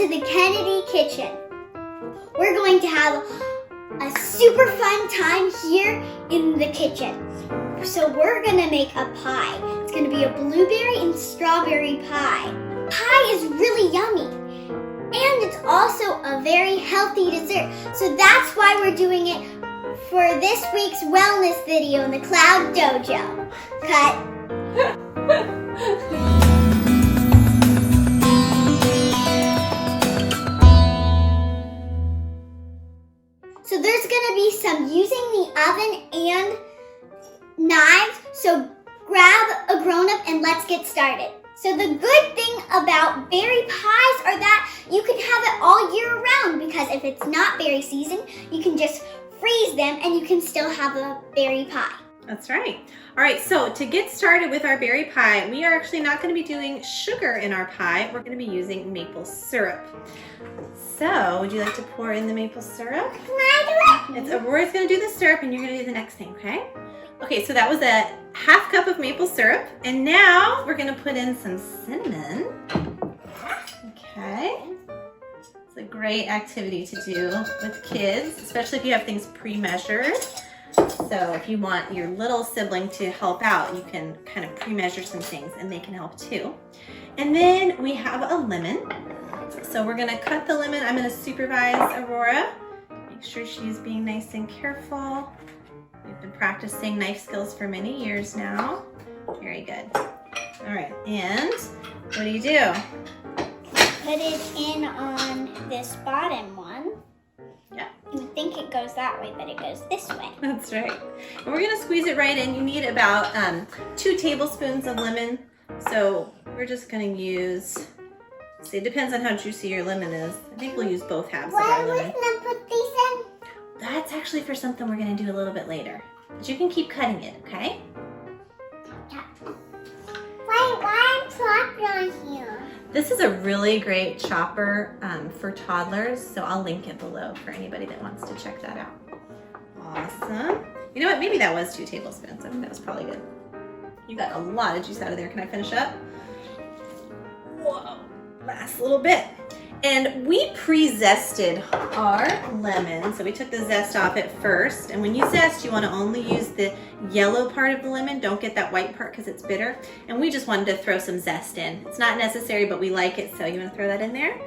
to the Kennedy kitchen. We're going to have a super fun time here in the kitchen. So we're gonna make a pie. It's gonna be a blueberry and strawberry pie. Pie is really yummy. And it's also a very healthy dessert. So that's why we're doing it for this week's wellness video in the Cloud Dojo. Cut. So there's gonna be some using the oven and knives. So grab a grown-up and let's get started. So the good thing about berry pies are that you can have it all year round, because if it's not berry season, you can just freeze them and you can still have a berry pie. That's right. All right, so to get started with our berry pie, we are actually not going to be doing sugar in our pie. We're going to be using maple syrup. So, would you like to pour in the maple syrup? Can I do it? Aurora's going to do the syrup and you're going to do the next thing, okay? Okay, so that was a half cup of maple syrup. And now we're going to put in some cinnamon. Okay. It's a great activity to do with kids, especially if you have things pre-measured. So if you want your little sibling to help out, you can kind of pre-measure some things and they can help too. And then we have a lemon. So we're gonna cut the lemon. I'm gonna supervise Aurora. Make sure she's being nice and careful. We've been practicing knife skills for many years now. Very good. All right, and what do you do? Put it in on this bottom one. Yeah. You would think it goes that way, but it goes this way. That's right. And we're gonna squeeze it right in. You need about 2 tablespoons of lemon. So we're just gonna use, see, it depends on how juicy your lemon is. I think we'll use both halves of our lemon. Why would I put these in? That's actually for something we're gonna do a little bit later. But you can keep cutting it, okay? Why I'm chopping on here? This is a really great chopper for toddlers, so I'll link it below for anybody that wants to check that out. Awesome. You know what, maybe that was 2 tablespoons. I think that was probably good. You got a lot of juice out of there. Can I finish up? Whoa, last little bit. And we pre-zested our lemon. So we took the zest off it first. And when you zest, you want to only use the yellow part of the lemon. Don't get that white part because it's bitter. And we just wanted to throw some zest in. It's not necessary, but we like it. So you want to throw that in there?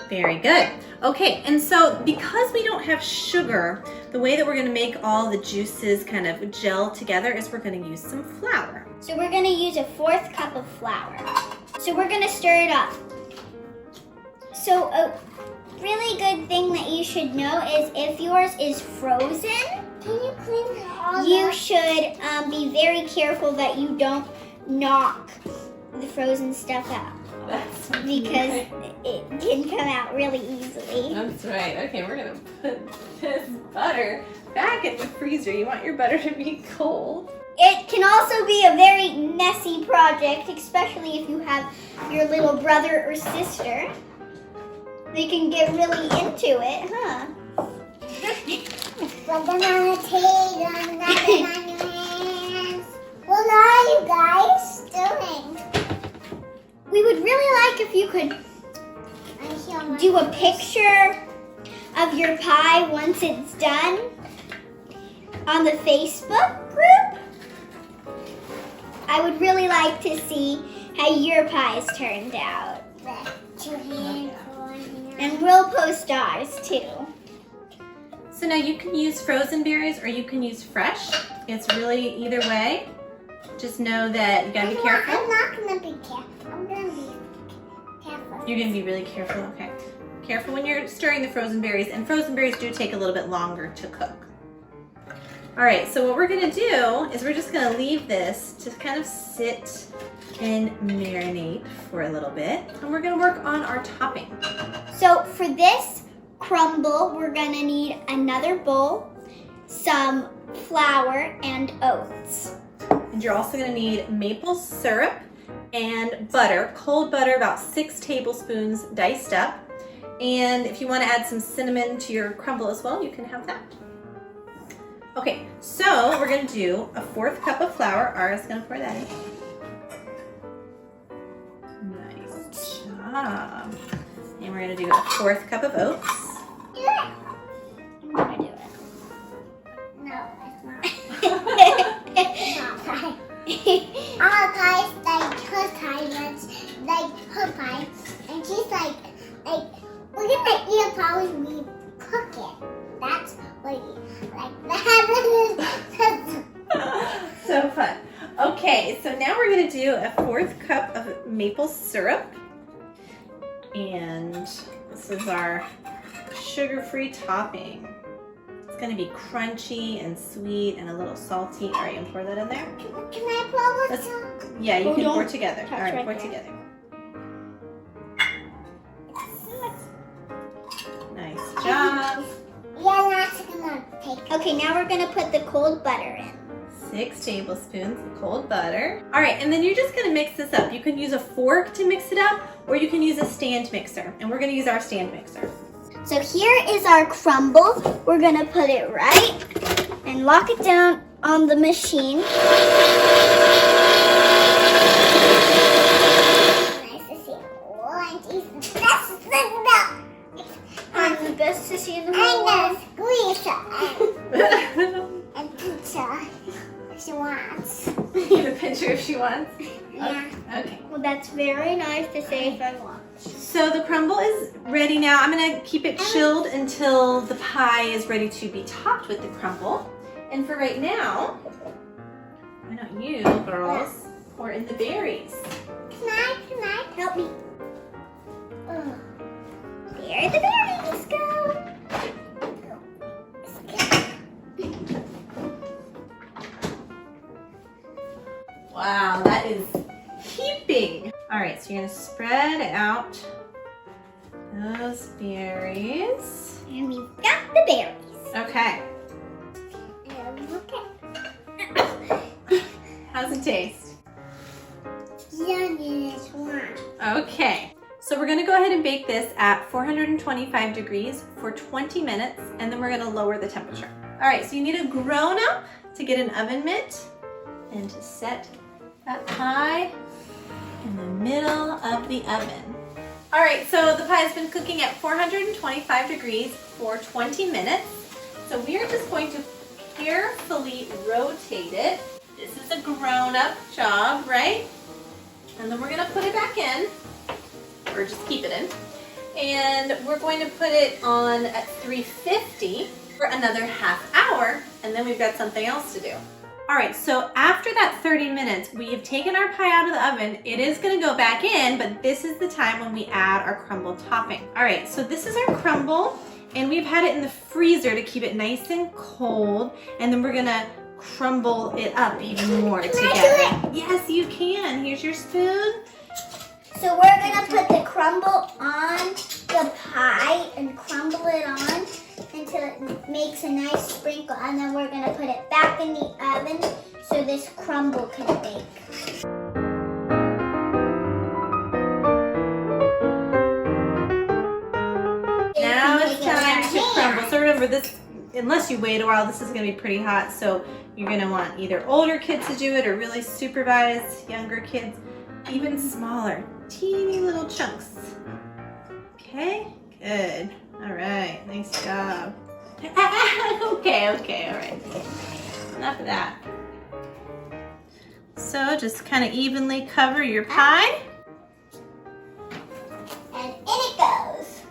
Very good. Okay, and so because we don't have sugar, the way that we're gonna make all the juices kind of gel together is we're gonna use some flour. So we're gonna use a 1/4 cup of flour. So we're gonna stir it up. So a really good thing that you should know is if yours is frozen, you should be very careful that you don't knock the frozen stuff out. That's because it can come out really easily. That's right. Okay, we're gonna put this butter back in the freezer. You want your butter to be cold. It can also be a very messy project, especially if you have your little brother or sister. They can get really into it, huh? Banana tail, banana on your hands. What are you guys doing? We would really like if you could do a picture of your pie once it's done on the Facebook group. I would really like to see how your pies turned out. And we'll post ours too. So now you can use frozen berries or you can use fresh. It's really either way. Just know that you gotta be careful. I'm not gonna be careful. I'm gonna be careful. You're gonna be really careful, okay. Careful when you're stirring the frozen berries, and frozen berries do take a little bit longer to cook. All right, so what we're gonna do is we're just gonna leave this to kind of sit and marinate for a little bit, and we're gonna work on our topping. So for this crumble, we're gonna need another bowl, some flour, and oats. And you're also gonna need maple syrup and butter, cold butter, about 6 tablespoons diced up. And if you want to add some cinnamon to your crumble as well, you can have that. Okay, so we're going to do a 1/4 cup of flour. Ara's going to pour that in. job. And we're gonna do a 1/4 cup of oats. Do it. I'm gonna do it. No, it's not. It's not pie. Our pie's like her pie, that's like her pie. And she's like, we're gonna eat a pie when we cook it. That's what like that. So fun. Okay, so now we're gonna do a 1/4 cup of maple syrup. And this is our sugar-free topping. It's gonna be crunchy and sweet and a little salty. All right, you pour that in there? Can I pour with some? Yeah, you Oh, can don't pour together. touch All right, right pour there. together. Nice job. Yeah, that's gonna take. Okay, now we're gonna put the cold butter in. 6 tablespoons of cold butter. All right, and then you're just gonna mix this up. You can use a fork to mix it up, or you can use a stand mixer. And we're gonna use our stand mixer. So here is our crumble. We're gonna put it right and lock it down on the machine. Nice to see. I'm the best to see in the whole world. And pizza if she wants. Give a picture if she wants. Yeah. Okay. Well, that's very nice to say if I want. So the crumble is ready now. I'm gonna keep it chilled until the pie is ready to be topped with the crumble. And for right now, why don't you girls pour in the berries? Can I? Help me. Oh. There the berries go. Wow, that is heaping. All right, so you're gonna spread out those berries. And we've got the berries. Okay, Okay. how's it taste? Yummy as one. Okay, so we're gonna go ahead and bake this at 425 degrees for 20 minutes, and then we're gonna lower the temperature. All right, so you need a grown-up to get an oven mitt and to set that pie in the middle of the oven. All right, so the pie has been cooking at 425 degrees for 20 minutes. So we are just going to carefully rotate it. This is a grown-up job, right? And then we're gonna put it back in, or just keep it in. And we're going to put it on at 350 for another half hour, and then we've got something else to do. All right, so after that 30 minutes, we have taken our pie out of the oven. It is gonna go back in, but this is the time when we add our crumble topping. All right, so this is our crumble, and we've had it in the freezer to keep it nice and cold, and then we're gonna crumble it up even more together. I do it? Yes, you can. Here's your spoon. So we're gonna put the crumble on the pie and crumble it on until it makes a nice sprinkle, and then we're gonna put it back in the oven so this crumble can bake. Now it's time to crumble. So remember this, unless you wait a while, this is gonna be pretty hot. So you're gonna want either older kids to do it or really supervised younger kids, even smaller, teeny little chunks. Okay, good. All right, nice job. Okay, all right. Enough of that. So just kind of evenly cover your pie. And in it goes.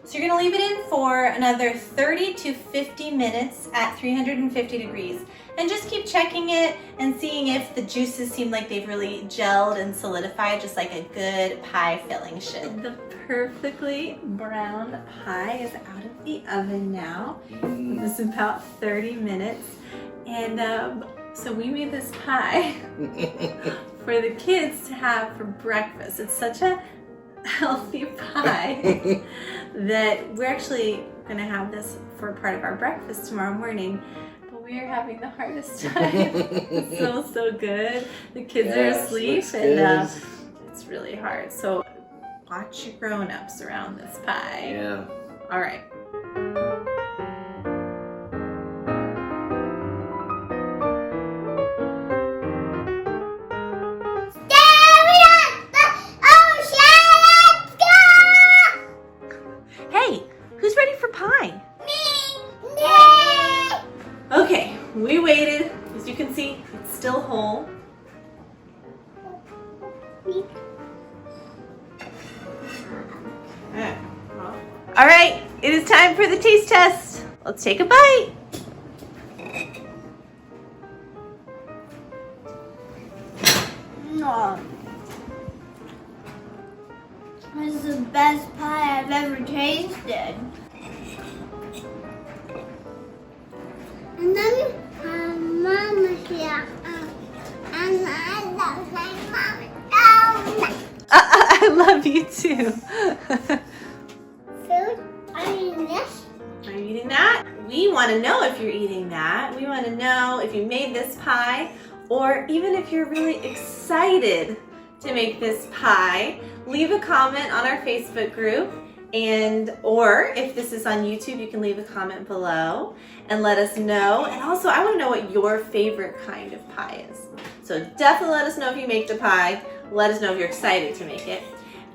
So you're gonna leave it in for another 30 to 50 minutes at 350 degrees. And just keep checking it and seeing if the juices seem like they've really gelled and solidified, just like a good pie filling should. The perfectly brown pie is out of the oven now. This is about 30 minutes. And so we made this pie for the kids to have for breakfast. It's such a healthy pie that we're actually gonna have this for part of our breakfast tomorrow morning. But we are having the hardest time. It smells so good. The kids are asleep and it's really hard. So watch your grown-ups around this pie. Yeah. All right. All right, it is time for the taste test. Let's take a bite. Oh. This is the best pie I've ever tasted. And then Mama's here. And I love my mama. I love you too. Food? Are you eating this? Are you eating that? We want to know if you're eating that. We want to know if you made this pie, or even if you're really excited to make this pie. Leave a comment on our Facebook group, or if this is on YouTube, you can leave a comment below and let us know. And also, I want to know what your favorite kind of pie is. So definitely let us know if you make the pie. Let us know if you're excited to make it.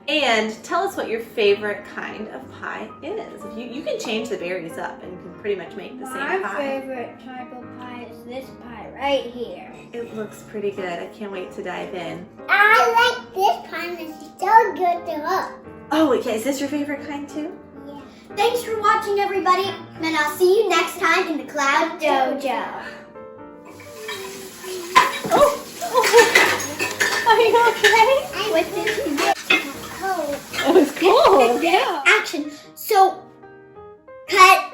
And tell us what your favorite kind of pie is. You can change the berries up and you can pretty much make the same pie. My favorite type of pie is this pie right here. It looks pretty good. I can't wait to dive in. I like this pie and it's so good to look. Oh, okay. Is this your favorite kind too? Yeah. Thanks for watching, everybody. And I'll see you next time in the Cloud Dojo. Oh! Are you okay? With this cold. It was cold. Yeah. Action. So, cut.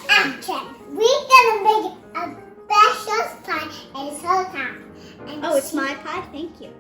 Action. We're gonna make a special pie and it's so time. Oh, it's my pie? Thank you.